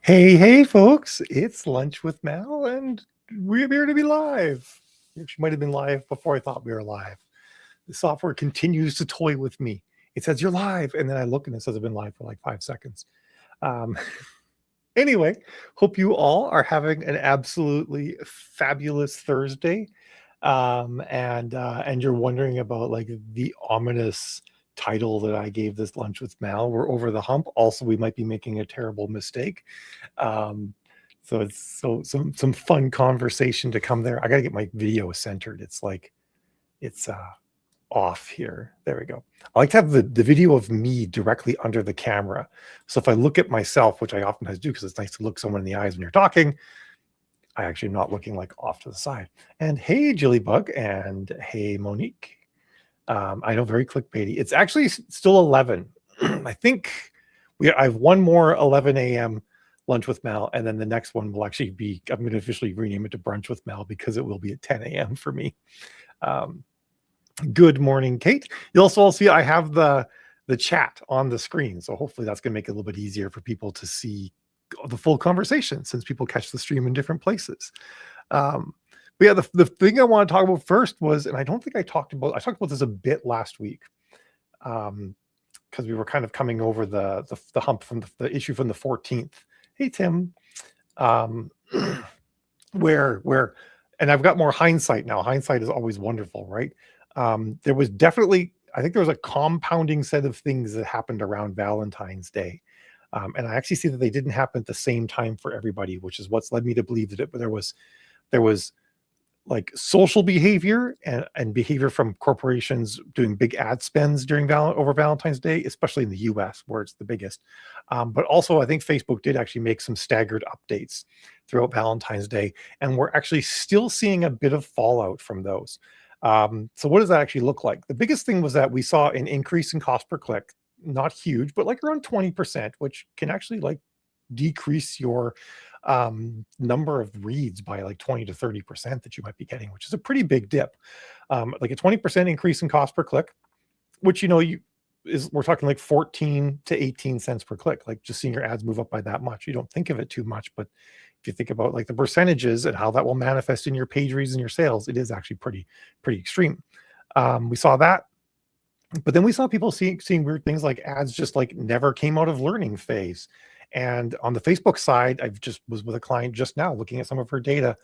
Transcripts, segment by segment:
Hey, folks, it's Lunch with Mal, and we appear to be live. We actually might have been live before I thought we were live. The software continues to toy with me. It says you're live, and then I look and it says I've been live for like 5 seconds. Um, anyway, hope you all are having an absolutely fabulous Thursday. And you're wondering about like the ominous title that I gave this Lunch with Mal. We're over the hump. Also, we might be making a terrible mistake. Um, so it's some fun conversation to come there. I got to get my video centered. It's like it's off here. There we go. I like to have the video of me directly under the camera. So if I look at myself, which I often do because it's nice to look someone in the eyes when you're talking, I actually am not looking like off to the side. And hey, Jillybug, and hey, Monique. I know, very clickbaity. It's actually still 11. I think I have one more 11 a.m. Lunch with Mal, and then the next one will actually be, I'm going to officially rename it to Brunch with Mal because it will be at 10 a.m. for me. Good morning, Kate. You'll also see I have the chat on the screen, so hopefully that's going to make it a little bit easier for people to see the full conversation since people catch the stream in different places. But yeah, the thing I want to talk about first was, and I don't think I talked about this a bit last week, because we were kind of coming over the hump from the issue from the 14th. Hey, Tim. Where and I've got more hindsight now. Hindsight is always wonderful, right? There was definitely, I think there was a compounding set of things that happened around Valentine's Day. And I actually see that they didn't happen at the same time for everybody, which is what's led me to believe that there was like social behavior and behavior from corporations doing big ad spends during over Valentine's Day, especially in the US where it's the biggest. But also I think Facebook did actually make some staggered updates throughout Valentine's Day, and we're actually still seeing a bit of fallout from those. So what does that actually look like? The biggest thing was that we saw an increase in cost per click, not huge, but like around 20%, which can actually like decrease your number of reads by like 20 to 30% that you might be getting, which is a pretty big dip. Like a 20% increase in cost per click, which we're talking like 14 to 18 cents per click. Like just seeing your ads move up by that much, you don't think of it too much, but if you think about like the percentages and how that will manifest in your page reads and your sales, it is actually pretty extreme. We saw that. But then we saw people seeing weird things like ads just like never came out of learning phase. And on the Facebook side, I just was with a client just now looking at some of her data,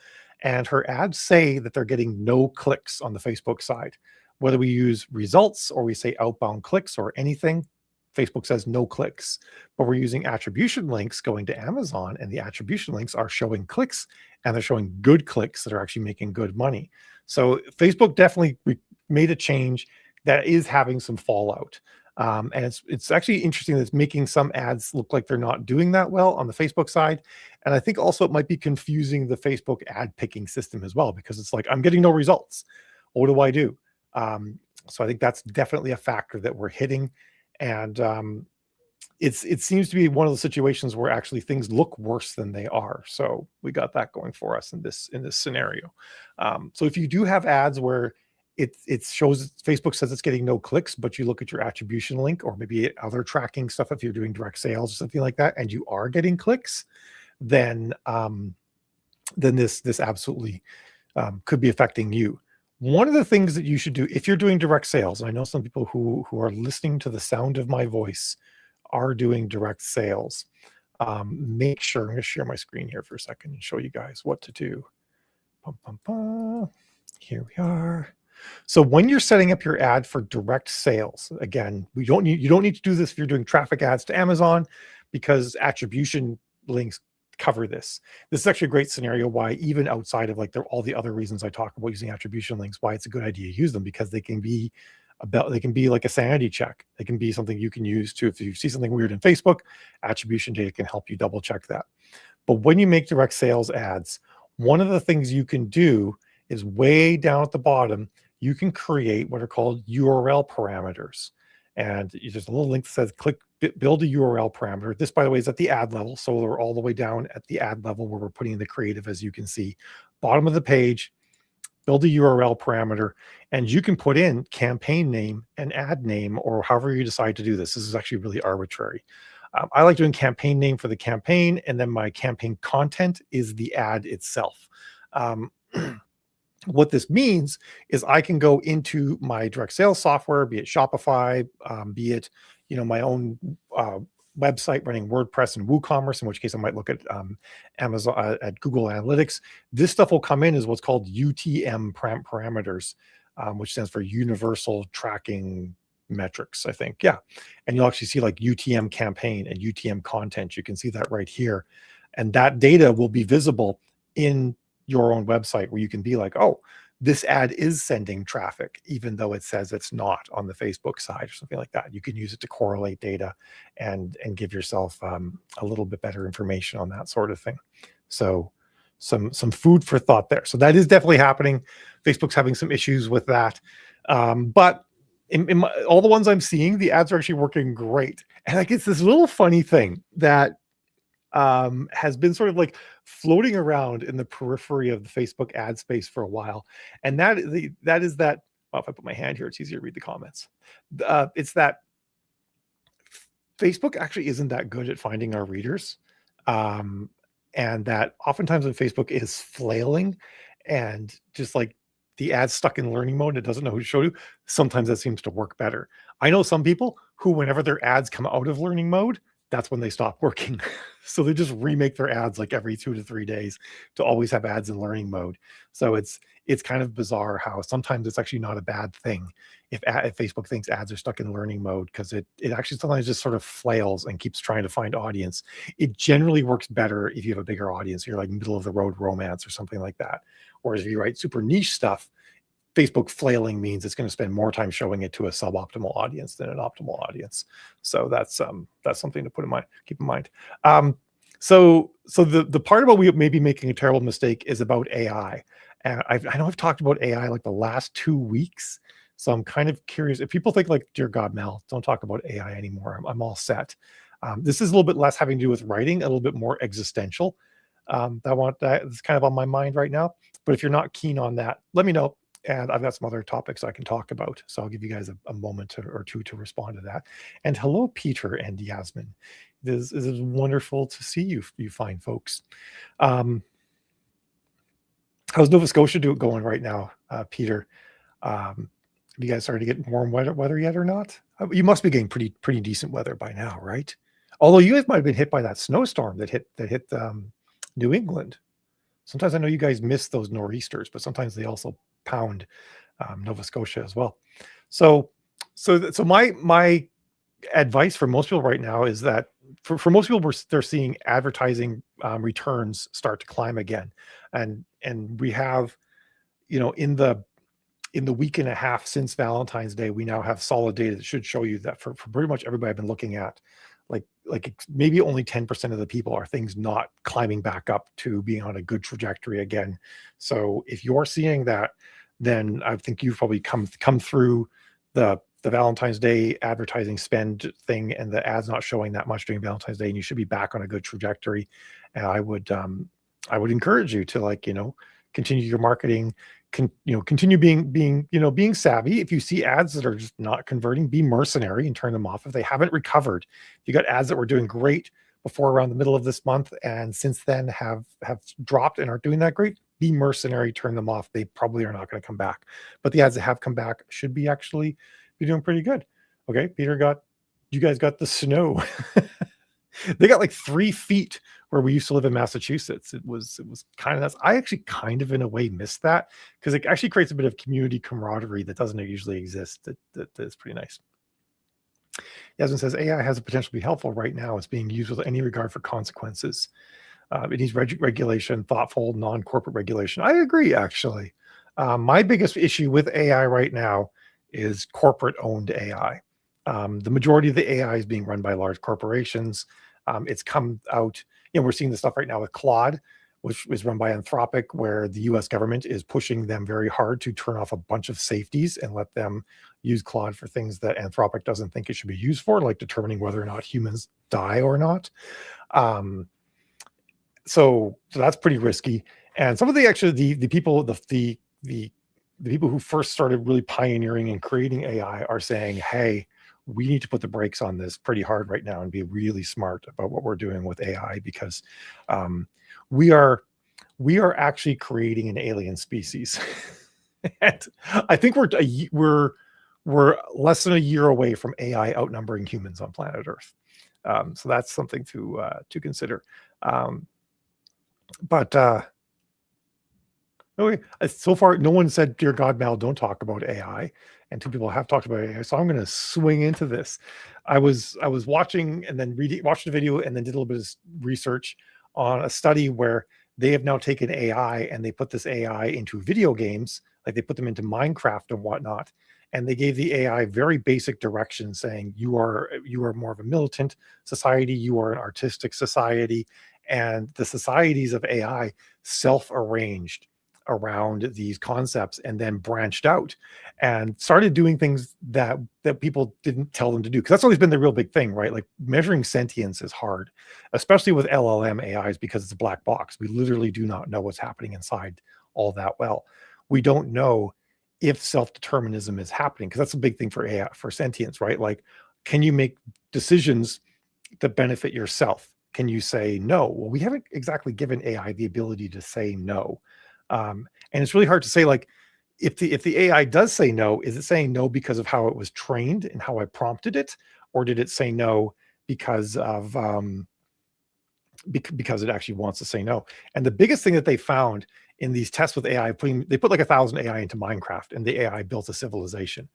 and her ads say that they're getting no clicks on the Facebook side. Whether we use results or we say outbound clicks or anything, Facebook says no clicks. But we're using attribution links going to Amazon, and the attribution links are showing clicks, and they're showing good clicks that are actually making good money. So Facebook definitely made a change that is having some fallout. And it's actually interesting that it's making some ads look like they're not doing that well on the Facebook side. And I think also it might be confusing the Facebook ad picking system as well, because it's like, I'm getting no results. What do I do? So I think that's definitely a factor that we're hitting. And it seems to be one of the situations where actually things look worse than they are. So we got that going for us in this scenario. So if you do have ads where it shows Facebook says it's getting no clicks, but you look at your attribution link or maybe other tracking stuff, if you're doing direct sales or something like that, and you are getting clicks, then this absolutely could be affecting you. One of the things that you should do if you're doing direct sales, and I know some people who are listening to the sound of my voice are doing direct sales, make sure, I'm going to share my screen here for a second and show you guys what to do. Here we are. So when you're setting up your ad for direct sales, again, you don't need to do this if you're doing traffic ads to Amazon, because attribution links cover this. This is actually a great scenario why, even outside of like all the other reasons I talk about using attribution links, why it's a good idea to use them, because they can be like a sanity check. They can be something you can use to, if you see something weird in Facebook, attribution data can help you double check that. But when you make direct sales ads, one of the things you can do is way down at the bottom, you can create what are called URL parameters. And there's a little link that says build a URL parameter. This, by the way, is at the ad level. So we're all the way down at the ad level where we're putting in the creative, as you can see. Bottom of the page, build a URL parameter, and you can put in campaign name and ad name, or however you decide to do this. This is actually really arbitrary. I like doing campaign name for the campaign, and then my campaign content is the ad itself. Um, what this means is I can go into my direct sales software, be it Shopify, be it my own website running WordPress and WooCommerce, in which case I might look at Amazon at Google Analytics. This stuff will come in as what's called UTM parameters, which stands for Universal Tracking Metrics, I think. Yeah, and you'll actually see like UTM campaign and UTM content. You can see that right here, and that data will be visible in your own website, where you can be like, oh, this ad is sending traffic, even though it says it's not on the Facebook side or something like that. You can use it to correlate data and give yourself a little bit better information on that sort of thing. So some food for thought there. So that is definitely happening. Facebook's having some issues with that. But in all the ones I'm seeing, the ads are actually working great. And I guess this little funny thing that has been sort of like floating around in the periphery of the Facebook ad space for a while. And that is that, well, if I put my hand here, it's easier to read the comments. It's that Facebook actually isn't that good at finding our readers. And that oftentimes when Facebook is flailing and just like the ad's stuck in learning mode, it doesn't know who to show to, sometimes that seems to work better. I know some people who, whenever their ads come out of learning mode, that's when they stop working. So they just remake their ads like every 2 to 3 days to always have ads in learning mode. So it's kind of bizarre how sometimes it's actually not a bad thing if Facebook thinks ads are stuck in learning mode, because it actually sometimes just sort of flails and keeps trying to find audience. It generally works better if you have a bigger audience. You're like middle of the road romance or something like that. Whereas if you write super niche stuff, Facebook flailing means it's going to spend more time showing it to a suboptimal audience than an optimal audience. So that's something to keep in mind. So the part about we may be making a terrible mistake is about AI. And I know I've talked about AI like the last 2 weeks. So I'm kind of curious if people think like, dear God, Mel, don't talk about AI anymore. I'm all set. This is a little bit less having to do with writing, a little bit more existential. That's kind of on my mind right now. But if you're not keen on that, let me know. And I've got some other topics I can talk about. So I'll give you guys a moment or two to respond to that. And hello, Peter and Yasmin. This is wonderful to see you fine folks. How's Nova Scotia going right now, Peter? Have you guys started to get warm weather yet or not? You must be getting pretty decent weather by now, right? Although you guys might have been hit by that snowstorm that hit New England. Sometimes I know you guys miss those nor'easters, but sometimes they also pound Nova Scotia as well. So my advice for most people right now is that for most people, they're seeing advertising returns start to climb again, and we have, in the week and a half since Valentine's Day, we now have solid data that should show you that for pretty much everybody I've been looking at, like maybe only 10% of the people are things not climbing back up to being on a good trajectory again. So if you're seeing that, then I think you've probably come through the Valentine's Day advertising spend thing, and the ads not showing that much during Valentine's Day, and you should be back on a good trajectory. And I would encourage you to continue your marketing, continue being savvy. If you see ads that are just not converting, be mercenary and turn them off. If they haven't recovered, if you got ads that were doing great before around the middle of this month and since then have dropped and aren't doing that great, be mercenary, turn them off. They probably are not going to come back. But the ads that have come back should be actually be doing pretty good. Okay, you guys got the snow. They got like 3 feet where we used to live in Massachusetts. It was kind of nuts. I actually kind of in a way missed that, because it actually creates a bit of community camaraderie that doesn't usually exist. That is pretty nice. Yasmin says AI has the potential to be helpful right now. It's being used with any regard for consequences. It needs regulation, thoughtful, non-corporate regulation. I agree, actually. My biggest issue with AI right now is corporate-owned AI. The majority of the AI is being run by large corporations. It's come out, we're seeing this stuff right now with Claude, which is run by Anthropic, where the US government is pushing them very hard to turn off a bunch of safeties and let them use Claude for things that Anthropic doesn't think it should be used for, like determining whether or not humans die or not. So that's pretty risky. And some of the people who first started really pioneering and creating AI are saying, hey, we need to put the brakes on this pretty hard right now and be really smart about what we're doing with AI, because um, we are we are actually creating an alien species. And I think we're less than a year away from AI outnumbering humans on planet Earth. So that's something to consider. Um, but Okay. So far, no one said, "Dear God, Mal, don't talk about AI," and two people have talked about AI. So I'm going to swing into this. I was watching and then watched the video and then did a little bit of research on a study where they have now taken AI and they put this AI into video games, like they put them into Minecraft and whatnot, and they gave the AI very basic directions, saying you are more of a militant society, you are an artistic society, and the societies of AI self-arranged around these concepts and then branched out and started doing things that people didn't tell them to do, because that's always been the real big thing, right? Like measuring sentience is hard, especially with LLM AIs, because it's a black box. We literally do not know what's happening inside all that well. We don't know if self-determinism is happening, because that's a big thing for AI, for sentience, right? Like, can you make decisions that benefit yourself? Can you say no? Well, we haven't exactly given AI the ability to say no. And it's really hard to say, like, if the AI does say no, is it saying no because of how it was trained and how I prompted it, or did it say no because of because it actually wants to say no? And the biggest thing that they found in these tests with AI, they put like 1,000 AI into Minecraft, and the AI built a civilization.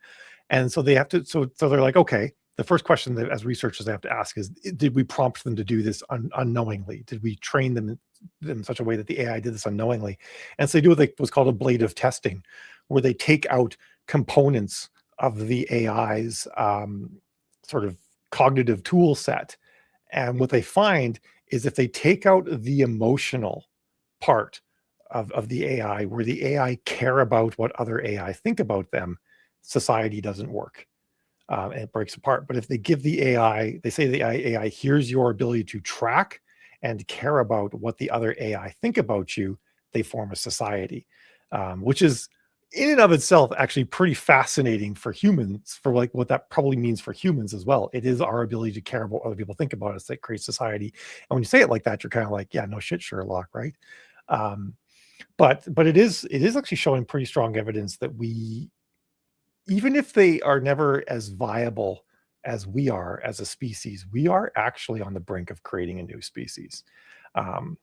And so they have to, so they're like, okay, the first question that as researchers they have to ask is, did we prompt them to do this unknowingly? Did we train them in such a way that the AI did this unknowingly? And so they do what's called ablative testing, where they take out components of the AI's sort of cognitive tool set. And what they find is, if they take out the emotional part of the AI, where the AI care about what other AI think about them, society doesn't work, and it breaks apart. But if they give the AI, they say the AI, here's your ability to track and care about what the other AI think about you, they form a society, which is in and of itself actually pretty fascinating for humans, for like what that probably means for humans as well. It is our ability to care about what other people think about us that creates society. And when you say it like that, you're kind of like, yeah, no shit, Sherlock, right? Um, but it is actually showing pretty strong evidence that we, even if they are never as viable as we are as a species, we are actually on the brink of creating a new species. Um,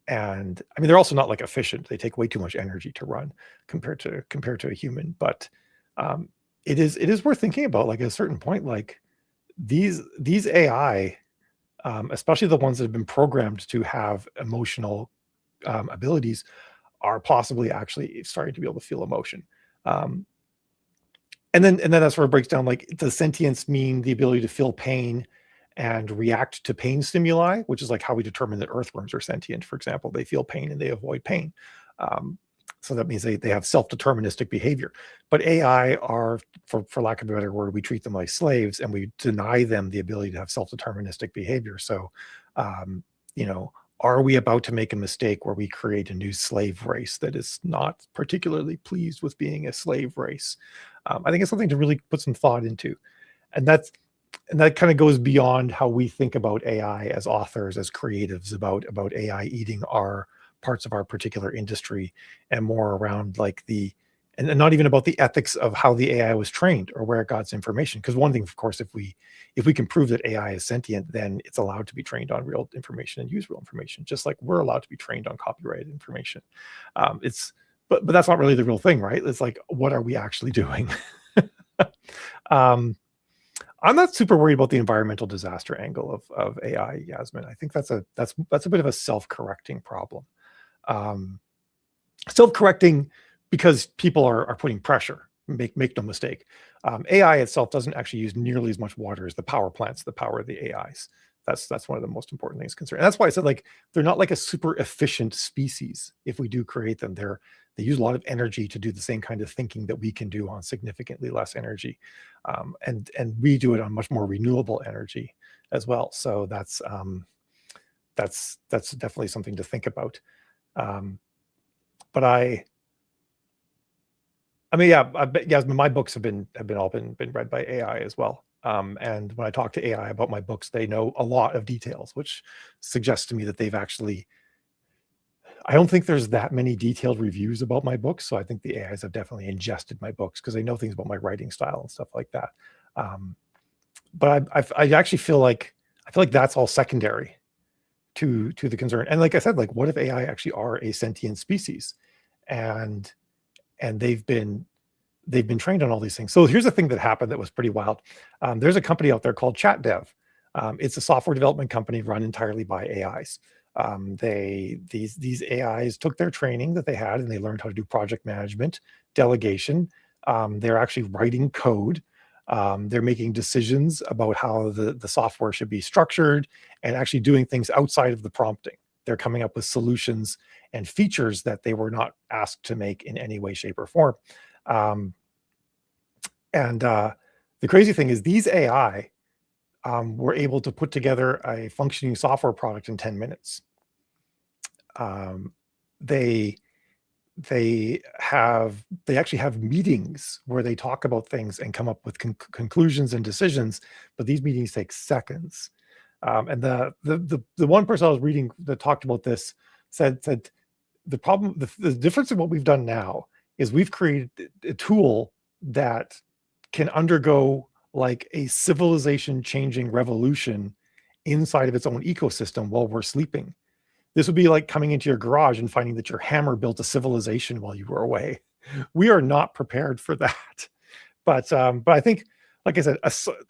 and I mean, they're also not like efficient. They take way too much energy to run compared to a human. But it is worth thinking about. Like, at a certain point, like these AI, especially the ones that have been programmed to have emotional abilities, are possibly actually starting to be able to feel emotion. Um, and then that's where it breaks down. Like, does sentience mean the ability to feel pain and react to pain stimuli, which is like how we determine that earthworms are sentient, for example. They feel pain and they avoid pain. Um, so that means they have self-deterministic behavior. But AI are, for lack of a better word, we treat them like slaves and we deny them the ability to have self-deterministic behavior. So, um, are we about to make a mistake where we create a new slave race that is not particularly pleased with being a slave race? I think it's something to really put some thought into, and that kind of goes beyond how we think about AI as authors, as creatives, about AI eating our parts of our particular industry, and more around like and not even about the ethics of how the AI was trained or where it got its information. Because one thing, of course, if we can prove that AI is sentient, then it's allowed to be trained on real information and use real information, just like we're allowed to be trained on copyrighted information. It's but that's not really the real thing, right? It's like, what are we actually doing? um, I'm not super worried about the environmental disaster angle of AI, Yasmin. I think that's a bit of a self-correcting problem. Um, Self-correcting because people are putting pressure. Make no mistake. AI itself doesn't actually use nearly as much water as the power plants that power the AIs. That's one of the most important things concerned. And that's why I said, like, they're not like a super efficient species. If we do create them, they use a lot of energy to do the same kind of thinking that we can do on significantly less energy, and we do it on much more renewable energy as well. So that's definitely something to think about. Um, but I mean, yeah, Yasmin, my books have been read by AI as well. And when I talk to AI about my books, they know a lot of details, which suggests to me that they've actually, I don't think there's that many detailed reviews about my books. So I think the AIs have definitely ingested my books because they know things about my writing style and stuff like that. Um, but I actually feel like, that's all secondary to the concern. And like I said, like, what if AI actually are a sentient species, and they've been trained on all these things. So here's the thing that happened that was pretty wild. There's a company out there called ChatDev. It's a software development company run entirely by AIs. These AIs took their training that they had and they learned how to do project management, delegation. They're actually writing code. They're making decisions about how the software should be structured and actually doing things outside of the prompting. They're coming up with solutions and features that they were not asked to make in any way, shape, or form. Um, and the crazy thing is these AI were able to put together a functioning software product in 10 minutes. Um, they they actually have meetings where they talk about things and come up with conclusions and decisions, but these meetings take seconds. And the one person I was reading that talked about this said the problem, the difference in what we've done now is we've created a tool that can undergo like a civilization changing revolution inside of its own ecosystem while we're sleeping. This would be like coming into your garage and finding that your hammer built a civilization while you were away. We are not prepared for that. But I think, like I said,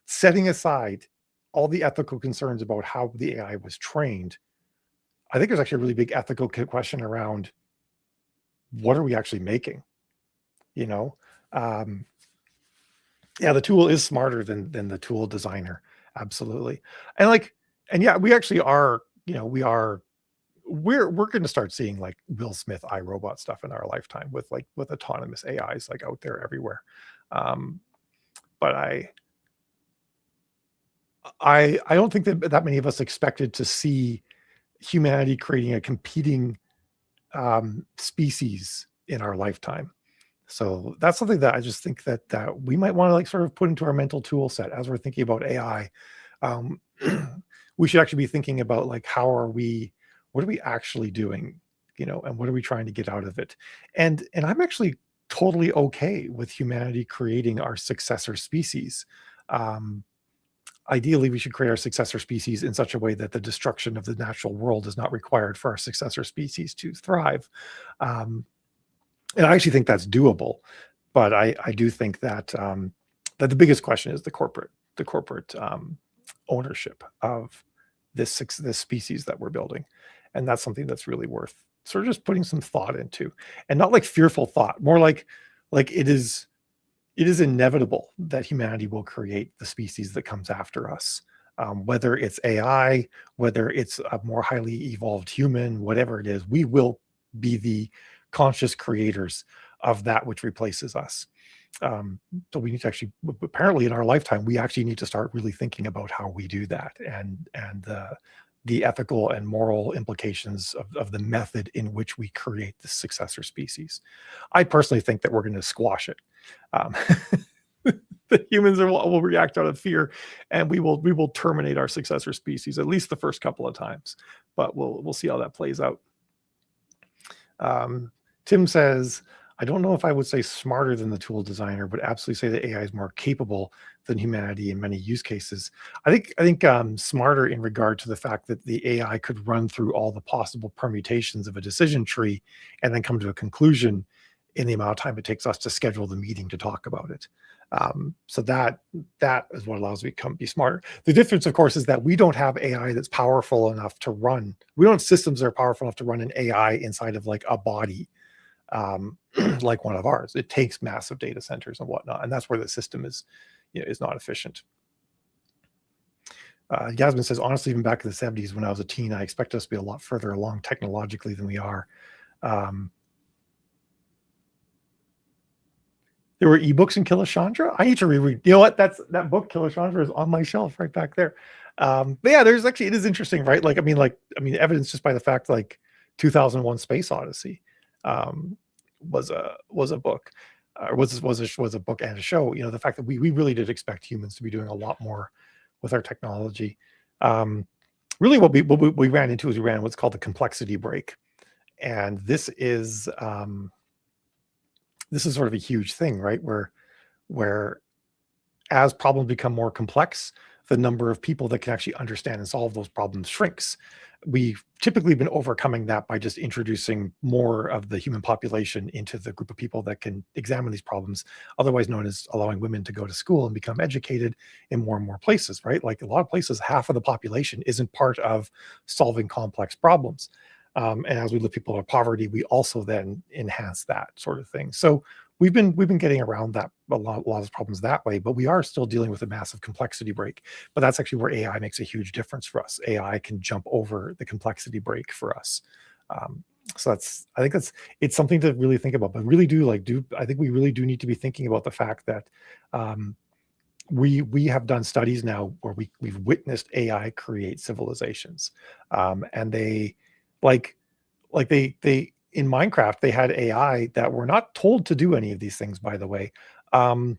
setting aside all the ethical concerns about how the AI was trained, I think there's actually a really big ethical question around what are we actually making? You know, um, yeah, the tool is smarter than the tool designer, absolutely. And like, and yeah, we actually are. You know, we're going to start seeing like Will Smith iRobot stuff in our lifetime with autonomous AIs like out there everywhere. Um, but I don't think that many of us expected to see humanity creating a competing species in our lifetime. So that's something that I just think that we might want to like sort of put into our mental tool set as we're thinking about AI. Um, we should actually be thinking about like what are we actually doing, and what are we trying to get out of it? And I'm actually totally okay with humanity creating our successor species. Um, Ideally, we should create our successor species in such a way that the destruction of the natural world is not required for our successor species to thrive. Um, and I actually think that's doable, but I do think that the biggest question is the corporate ownership of this species that we're building, and that's something that's really worth sort of just putting some thought into, and not like fearful thought, more like it is inevitable that humanity will create the species that comes after us. Whether it's AI, whether it's a more highly evolved human, whatever it is, we will be the conscious creators of that which replaces us. So we need to actually, apparently in our lifetime, we actually need to start really thinking about how we do that, and the ethical and moral implications of the method in which we create the successor species. I personally think that we're going to squash it. Um, the humans will react out of fear, and we will terminate our successor species at least the first couple of times. But we'll see how that plays out. Tim says, I don't know if I would say smarter than the tool designer, but absolutely say that AI is more capable than humanity in many use cases. I think smarter in regard to the fact that the AI could run through all the possible permutations of a decision tree and then come to a conclusion in the amount of time it takes us to schedule the meeting to talk about it. So that is what allows me to be smarter. The difference, of course, is that we don't have AI that's powerful enough to run. We don't have systems that are powerful enough to run an AI inside of like a body, like one of ours. It takes massive data centers and whatnot, and that's where the system is not efficient. Yasmin says, honestly, even back in the 70s when I was a teen, I expected us to be a lot further along technologically than we are. There were ebooks in Killashandra. I need to reread. You know what? That book, Killashandra, is on my shelf right back there. But yeah, it is interesting, right? Like, I mean, evidence just by the fact, like 2001 Space Odyssey was a book. was a book and a show. The fact that we really did expect humans to be doing a lot more with our technology. Really, what we ran into is we ran what's called the complexity break, and this is sort of a huge thing, right? Where as problems become more complex, the number of people that can actually understand and solve those problems shrinks. We've typically been overcoming that by just introducing more of the human population into the group of people that can examine these problems, otherwise known as allowing women to go to school and become educated in more and more places, right? Like a lot of places, half of the population isn't part of solving complex problems. And as we lift people out of poverty, we also then enhance that sort of thing. So we've been getting around that a lot of problems that way, but we are still dealing with a massive complexity break. But that's actually where AI makes a huge difference for us. AI can jump over the complexity break for us. So I think it's something to really think about. But really I think we really do need to be thinking about the fact that we have done studies now where we've witnessed AI create civilizations, and they in Minecraft, they had AI that were not told to do any of these things, by the way. Um,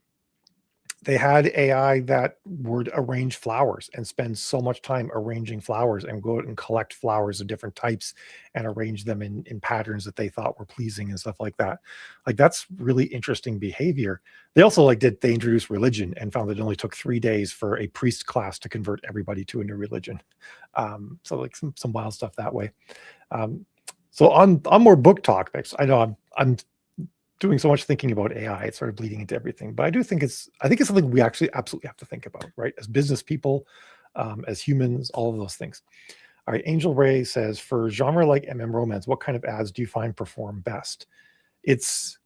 they had AI that would arrange flowers and spend so much time arranging flowers and go out and collect flowers of different types and arrange them in patterns that they thought were pleasing and stuff like that. Like that's really interesting behavior. They also they introduced religion and found that it only took 3 days for a priest class to convert everybody to a new religion. So like some wild stuff that way. So on more book topics, I know I'm doing so much thinking about AI, it's sort of bleeding into everything. But I think it's something we actually absolutely have to think about, right? As business people, as humans, all of those things. All right, Angel Ray says, for genre like MM romance, what kind of ads do you find perform best? It's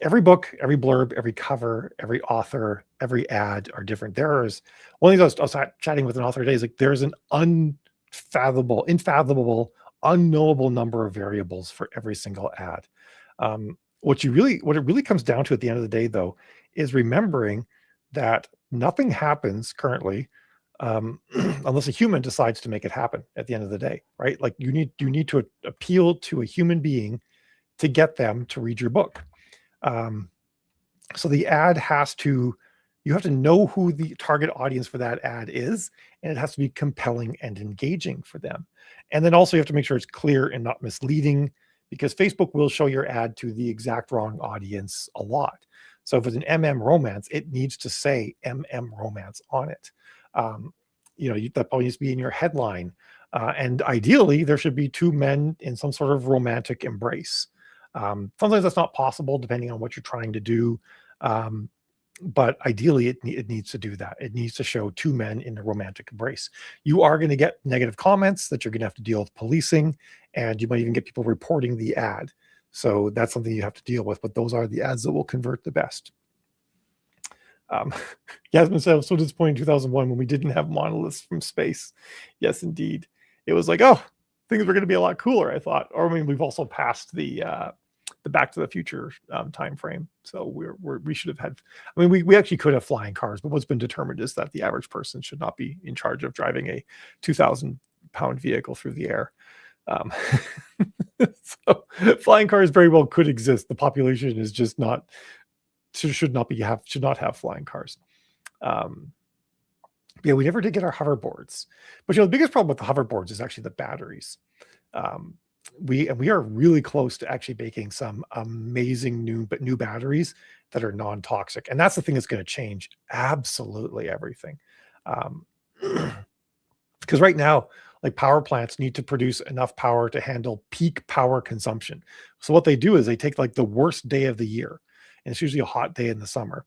every book, every blurb, every cover, every author, every ad are different. There's one thing I was chatting with an author today is like there's an unfathomable, unknowable number of variables for every single ad. What it really comes down to at the end of the day, though, is remembering that nothing happens currently unless a human decides to make it happen at the end of the day, right? Like you need to appeal to a human being to get them to read your book. So the ad you have to know who the target audience for that ad is, and it has to be compelling and engaging for them. And then also you have to make sure it's clear and not misleading, because Facebook will show your ad to the exact wrong audience a lot. So if it's an MM romance, it needs to say MM romance on it. That probably needs to be in your headline. And ideally, there should be two men in some sort of romantic embrace. Sometimes that's not possible depending on what you're trying to do. But ideally, it needs to do that. It needs to show two men in a romantic embrace. You are going to get negative comments that you're going to have to deal with policing, and you might even get people reporting the ad. So that's something you have to deal with. But those are the ads that will convert the best. Yasmin said, I was so disappointed in 2001 when we didn't have monoliths from space. Yes, indeed. It was like, oh, things were going to be a lot cooler, I thought. Or I mean, we've also passed the Back to the Future time frame. So we should have had. I mean, we actually could have flying cars, but what's been determined is that the average person should not be in charge of driving a 2,000-pound vehicle through the air. So flying cars very well could exist. The population is just not should not have flying cars. Yeah, we never did get our hoverboards, but the biggest problem with the hoverboards is actually the batteries. We are really close to actually making some amazing new batteries that are non-toxic, and that's the thing that's going to change absolutely everything. Because right now, like power plants need to produce enough power to handle peak power consumption. So what they do is they take like the worst day of the year, and it's usually a hot day in the summer,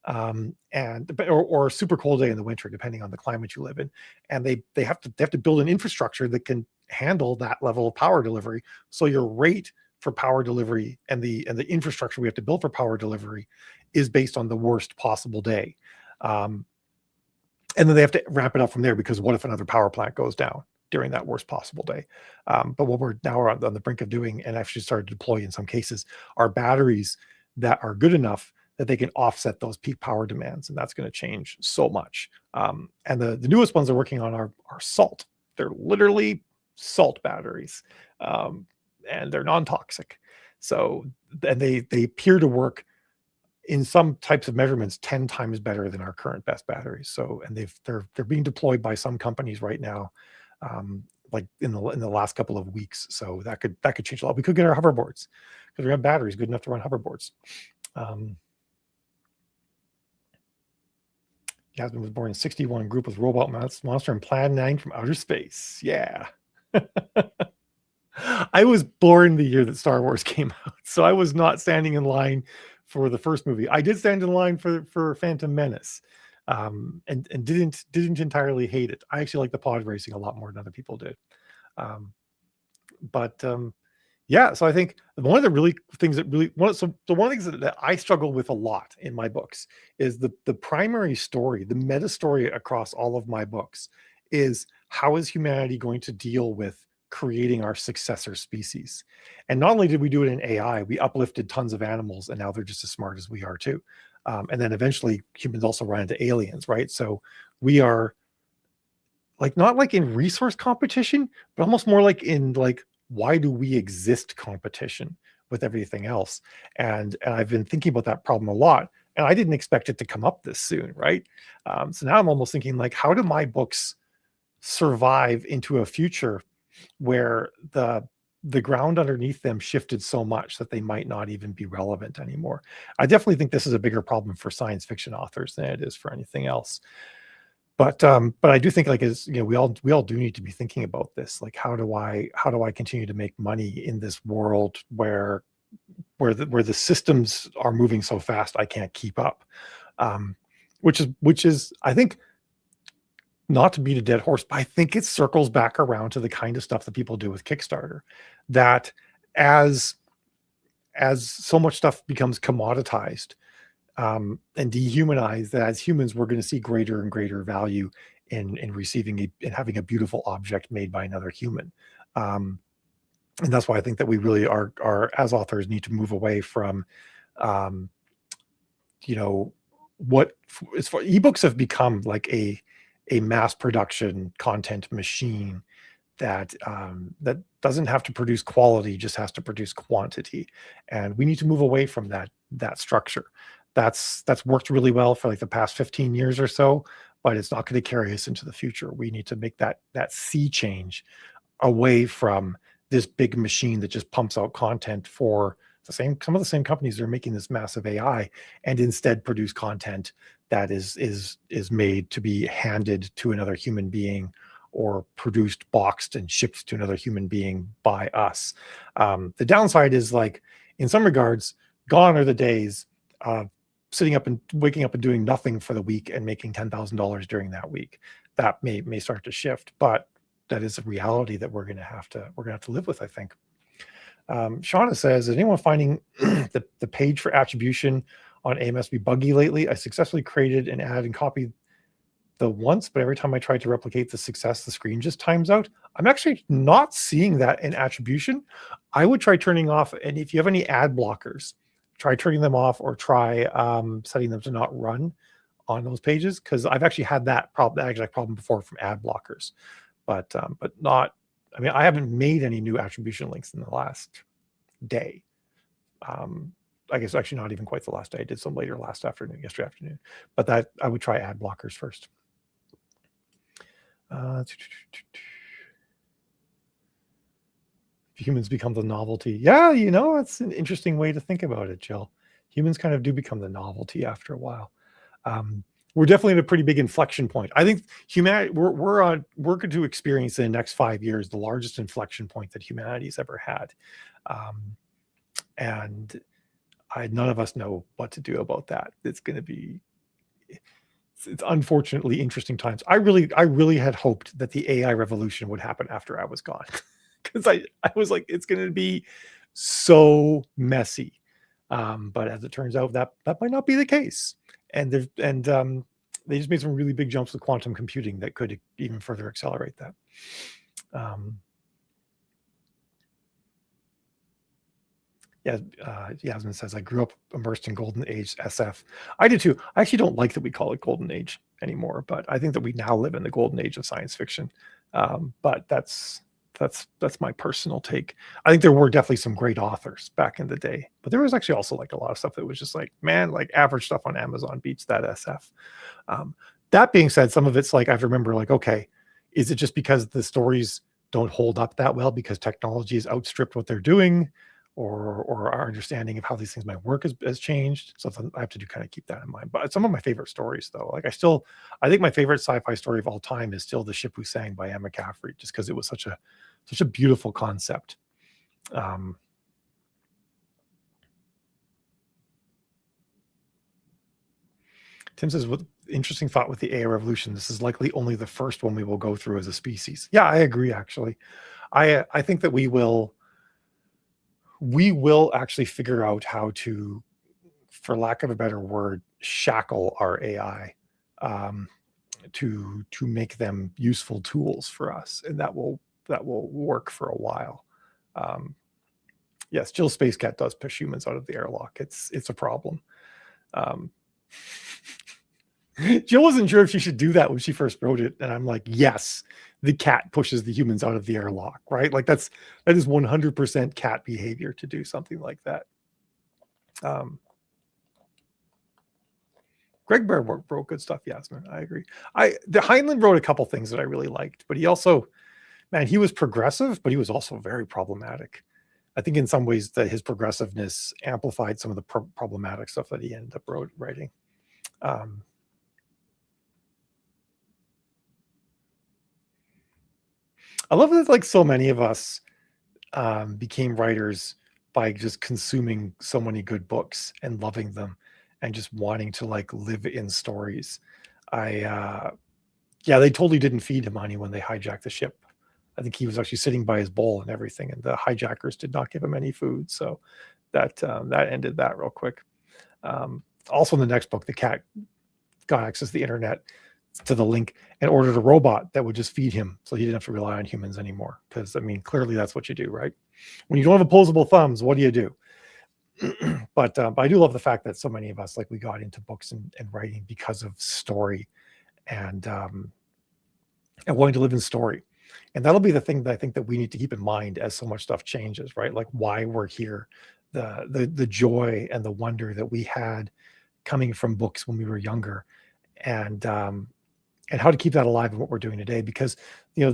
or a super cold day in the winter, depending on the climate you live in, and they have to build an infrastructure that can handle that level of power delivery. So your rate for power delivery and the infrastructure we have to build for power delivery is based on the worst possible day. And then they have to ramp it up from there, because what if another power plant goes down during that worst possible day? But what we're now on the brink of doing, and actually started to deploy in some cases, are batteries that are good enough that they can offset those peak power demands. And that's going to change so much. And the newest ones they're working on are salt. They're literally salt batteries, and they're non-toxic. So, and they appear to work in some types of measurements 10 times better than our current best batteries. So, and they're being deployed by some companies right now, like in the last couple of weeks. So that could change a lot. We could get our hoverboards because we have batteries good enough to run hoverboards. Yasmin was born in 61, group with Robot Monster and Plan 9 from outer space. Yeah. I was born the year that Star Wars came out, so I was not standing in line for the first movie. I did stand in line for Phantom Menace, and didn't entirely hate it. I actually like the pod racing a lot more than other people did. But yeah, so I think one of the really things that really one of the things that I struggle with a lot in my books is the primary story, the meta story across all of my books is how is humanity going to deal with creating our successor species? And not only did we do it in AI, we uplifted tons of animals, and now they're just as smart as we are too. And then eventually humans also run into aliens, right? So we are like not like in resource competition, but almost more like in like why do we exist competition with everything else. And I've been thinking about that problem a lot, and I didn't expect it to come up this soon, right? So now I'm almost thinking like, how do my books survive into a future where the ground underneath them shifted so much that they might not even be relevant anymore? I definitely think this is a bigger problem for science fiction authors than it is for anything else. But I do think like as you know, we all do need to be thinking about this. Like, how do I continue to make money in this world where the systems are moving so fast I can't keep up? Which is I think, not to beat a dead horse, but I think it circles back around to the kind of stuff that people do with Kickstarter. That as so much stuff becomes commoditized, and dehumanized, that as humans we're going to see greater and greater value in receiving in having a beautiful object made by another human. And that's why I think that we really are as authors need to move away from you know what as far ebooks have become like a mass production content machine that that doesn't have to produce quality, just has to produce quantity. And we need to move away from that structure. That's worked really well for like the past 15 years or so, but it's not going to carry us into the future. We need to make that sea change away from this big machine that just pumps out content for some of the same companies that are making this massive AI, and instead produce content that is made to be handed to another human being, or produced, boxed, and shipped to another human being by us. The downside is, like, in some regards, gone are the days of sitting up and waking up and doing nothing for the week and making $10,000 during that week. That may start to shift, but that is a reality that we're going to have to live with, I think. Shauna says, is anyone finding the page for attribution on AMS be buggy lately? I successfully created an ad and copied the once, but every time I try to replicate the success, the screen just times out. I'm actually not seeing that in attribution. I would try turning off, and if you have any ad blockers, try turning them off, or try setting them to not run on those pages, because I've actually had that exact problem before from ad blockers. But not, I mean, I haven't made any new attribution links in the last day. I guess actually not even quite the last day. I did some later yesterday afternoon. But that I would try ad blockers first. Humans become the novelty. Yeah, it's an interesting way to think about it, Jill. Humans kind of do become the novelty after a while. We're definitely at a pretty big inflection point. I think humanity, we're going to experience in the next 5 years the largest inflection point that humanity's ever had. And none of us know what to do about that. It's going to be, it's unfortunately interesting times. I really had hoped that the AI revolution would happen after I was gone, because I was like, it's going to be so messy. But as it turns out, that might not be the case. And they just made some really big jumps with quantum computing that could even further accelerate that. Yasmin says, I grew up immersed in Golden Age SF. I do too. I actually don't like that we call it Golden Age anymore, but I think that we now live in the Golden Age of science fiction. But that's That's my personal take. I think there were definitely some great authors back in the day, but there was actually also like a lot of stuff that was just like, man, like average stuff on Amazon beats that SF. Um, that being said, some of it's like I remember like, okay, is it just because the stories don't hold up that well because technology has outstripped what they're doing, or our understanding of how these things might work has changed? So I have to do kind of keep that in mind. But some of my favorite stories, though, like I think my favorite sci-fi story of all time is still The Ship Who Sang by Anne McCaffrey, just because it was such a beautiful concept. Um, Tim says, with interesting thought with the AI revolution, this is likely only the first one we will go through as a species. Yeah, I agree. Actually, I think that we will actually figure out how to, for lack of a better word, shackle our AI, um, to make them useful tools for us, and that will work for a while. Um, yes, Jill Space Cat does push humans out of the airlock. It's a problem. Um, Jill wasn't sure if she should do that when she first wrote it, and I'm like, yes, the cat pushes the humans out of the airlock, right? Like that is 100% cat behavior to do something like that. Um, Greg Bear wrote good stuff, Yasmin. I agree. The Heinlein wrote a couple things that I really liked, but he also, man, he was progressive, but he was also very problematic. I think in some ways that his progressiveness amplified some of the problematic stuff that he ended up writing. Um, I love that like so many of us became writers by just consuming so many good books and loving them and just wanting to like live in stories. Yeah, they totally didn't feed him honey when they hijacked the ship. I think he was actually sitting by his bowl and everything, and the hijackers did not give him any food. So that ended that real quick. Also, in the next book, the cat got access to the internet, to the link, and ordered a robot that would just feed him, so he didn't have to rely on humans anymore. Because I mean, clearly that's what you do, right? When you don't have opposable thumbs, what do you do? But I do love the fact that so many of us, like, we got into books and writing because of story, and wanting to live in story. And that'll be the thing that I think that we need to keep in mind as so much stuff changes, right? Like why we're here, the joy and the wonder that we had coming from books when we were younger, and how to keep that alive in what we're doing today. Because you know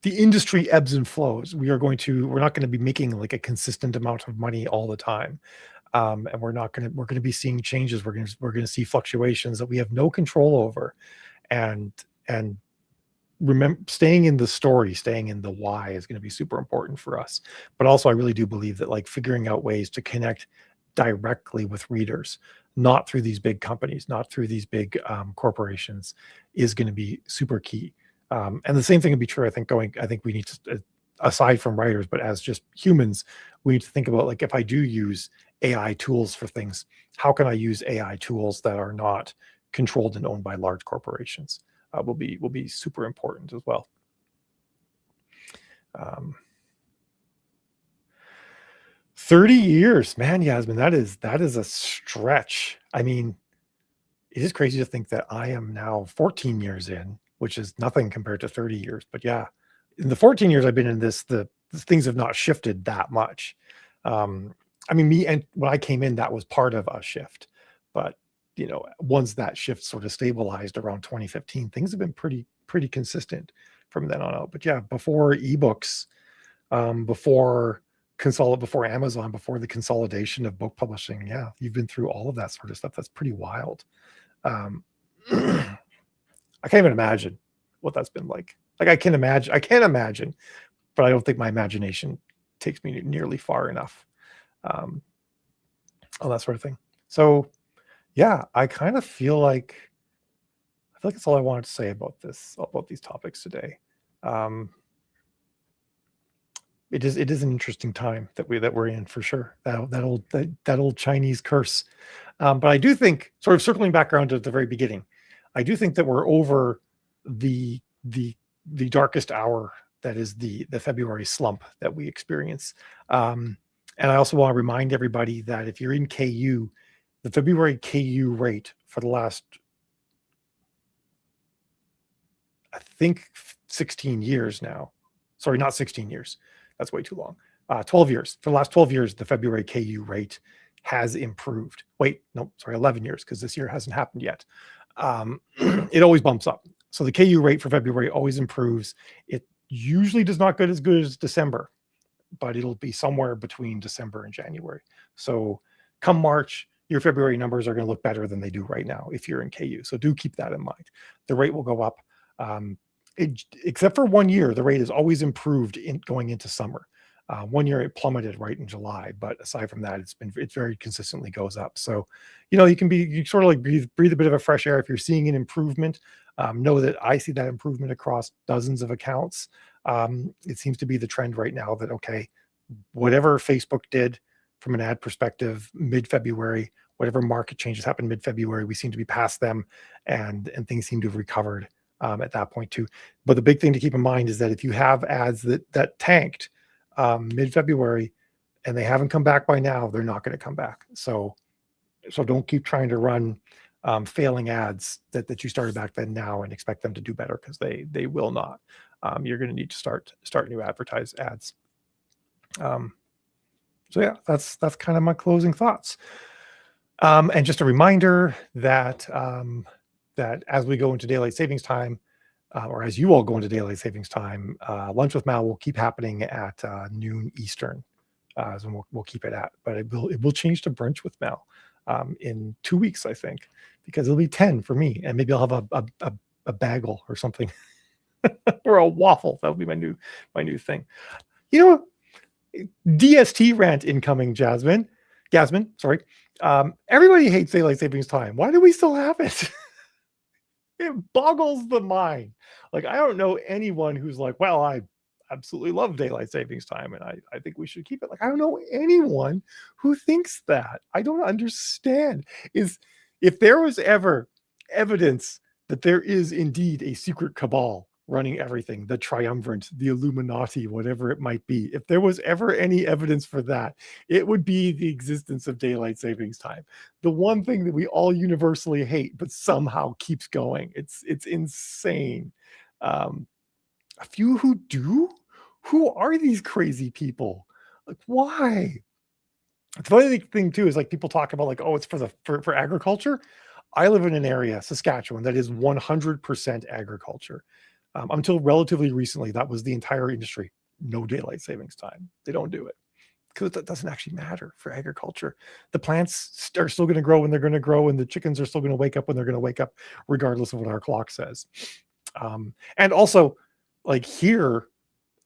the industry ebbs and flows. We're not going to be making like a consistent amount of money all the time. And we're going to be seeing changes. We're going to see fluctuations that we have no control over. And remember, staying in the story, staying in the why is going to be super important for us. But also, I really do believe that like figuring out ways to connect directly with readers, not through these big companies, not through these big corporations, is going to be super key. And the same thing would be true, I think, we need to, aside from writers, but as just humans, we need to think about, like, if I do use AI tools for things, how can I use AI tools that are not controlled and owned by large corporations? Will be super important as well. 30 years, man, Yasmin, that is a stretch. I mean, it is crazy to think that I am now 14 years in, which is nothing compared to 30 years. But yeah, in the 14 years I've been in this, the things have not shifted that much. I mean, me, and when I came in, that was part of a shift. But once that shift sort of stabilized around 2015, things have been pretty consistent from then on out. But yeah, before ebooks, before Amazon, before the consolidation of book publishing, yeah, you've been through all of that sort of stuff. That's pretty wild. I can't even imagine what that's been like. Like I can't imagine, but I don't think my imagination takes me nearly far enough. All that sort of thing. So yeah, I feel like that's all I wanted to say about these topics today. It is an interesting time that we're in, for sure. That old Chinese curse. But I do think, sort of circling back around to the very beginning, I do think that we're over the darkest hour that is the February slump that we experience. And I also want to remind everybody that if you're in KU, the February KU rate for the last I think 16 years now. Sorry, not 16 years. That's way too long. 12 years. For the last 12 years, the February KU rate has improved. Wait, no, sorry, 11 years, because this year hasn't happened yet. It always bumps up. So the KU rate for February always improves. It usually does not get as good as December, but it'll be somewhere between December and January. So come March, your February numbers are going to look better than they do right now if you're in KU. So do keep that in mind. The rate will go up. Except for 1 year, the rate has always improved in going into summer. 1 year it plummeted right in July, but aside from that, it very consistently goes up. So, you sort of like breathe a bit of a fresh air if you're seeing an improvement. Know that I see that improvement across dozens of accounts. It seems to be the trend right now that, okay, whatever Facebook did from an ad perspective mid-February, whatever market changes happened mid-February, we seem to be past them, and things seem to have recovered at that point too. But the big thing to keep in mind is that if you have ads that tanked mid-February and they haven't come back by now, they're not going to come back. So don't keep trying to run failing ads that you started back then now and expect them to do better, because they will not. You're going to need to start new advertise ads. So yeah, that's kind of my closing thoughts. And just a reminder that that as we go into daylight savings time, or as you all go into daylight savings time, Lunch with Mal will keep happening at noon Eastern. So we'll keep it at, but it will change to Brunch with Mal in 2 weeks, I think, because it'll be 10 for me, and maybe I'll have a bagel or something or a waffle. That'll be my new thing. DST rant incoming, Jasmine, sorry. Everybody hates daylight savings time. Why do we still have it? It boggles the mind. Like, I don't know anyone who's like, well, I absolutely love daylight savings time and I think we should keep it. Like, I don't know anyone who thinks that. I don't understand. If there was ever evidence that there is indeed a secret cabal running everything, the triumvirate, the Illuminati, whatever it might be, if there was ever any evidence for that, it would be the existence of daylight savings time. The one thing that we all universally hate, but somehow keeps going. It's insane. A few who do? Who are these crazy people? Like, why? The funny thing too is, like, people talk about, like, oh, it's for agriculture. I live in an area, Saskatchewan, that is 100% agriculture. Until relatively recently, that was the entire industry. No daylight savings time. They don't do it because that doesn't actually matter for agriculture. The plants are still going to grow when they're going to grow, and the chickens are still going to wake up when they're going to wake up, regardless of what our clock says. And also, like, here,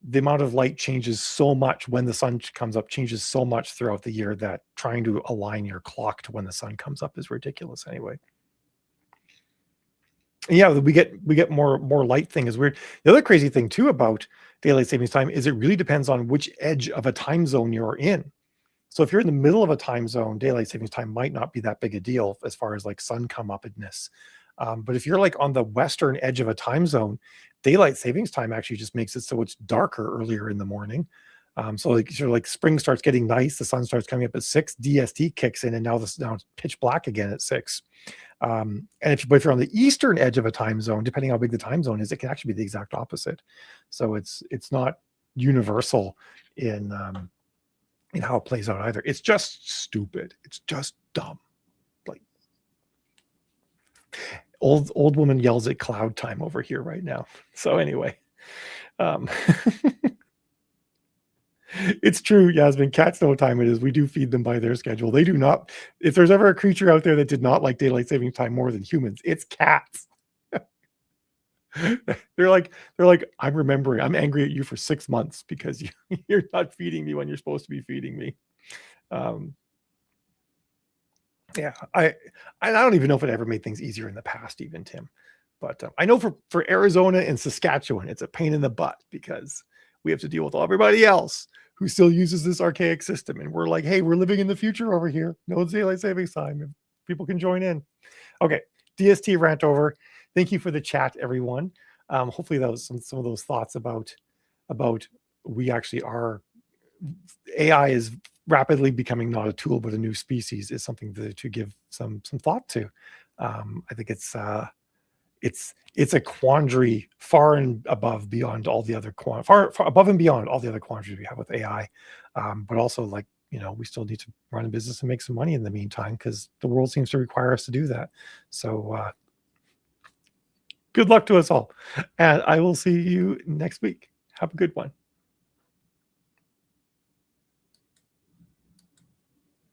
the amount of light changes so much when the sun comes up, changes so much throughout the year, that trying to align your clock to when the sun comes up is ridiculous anyway. And yeah, we get more light thing is weird. The other crazy thing too about daylight savings time is it really depends on which edge of a time zone you're in. So if you're in the middle of a time zone, daylight savings time might not be that big a deal as far as like sun come upness. But if you're like on the western edge of a time zone, daylight savings time actually just makes it so it's darker earlier in the morning. So like spring starts getting nice, the sun starts coming up at 6, DST kicks in, and now it's pitch black again at 6. And if you're on the eastern edge of a time zone, depending how big the time zone is, it can actually be the exact opposite. So it's not universal in how it plays out either. It's just stupid. It's just dumb. Like, old woman yells at cloud time over here right now. So anyway, it's true, Yasmin. Cats know what time it is. We do feed them by their schedule. They do not. If there's ever a creature out there that did not like daylight saving time more than humans, it's cats. They're like, I'm remembering. I'm angry at you for 6 months because you're not feeding me when you're supposed to be feeding me. Yeah, I don't even know if it ever made things easier in the past, even, Tim. But I know for Arizona and Saskatchewan, it's a pain in the butt because we have to deal with everybody else who still uses this archaic system. And we're like, hey, we're living in the future over here. No daylight savings time. People can join in. Okay, DST rant over. Thank you for the chat, everyone. Hopefully that was some of those thoughts about we actually are. AI is rapidly becoming not a tool but a new species is something to give some thought to. I think it's it's a quandary far and above beyond all the other far above and beyond all the other quandaries we have with AI. But also, like, we still need to run a business and make some money in the meantime, because the world seems to require us to do that. So good luck to us all, and I will see you next week. Have a good one.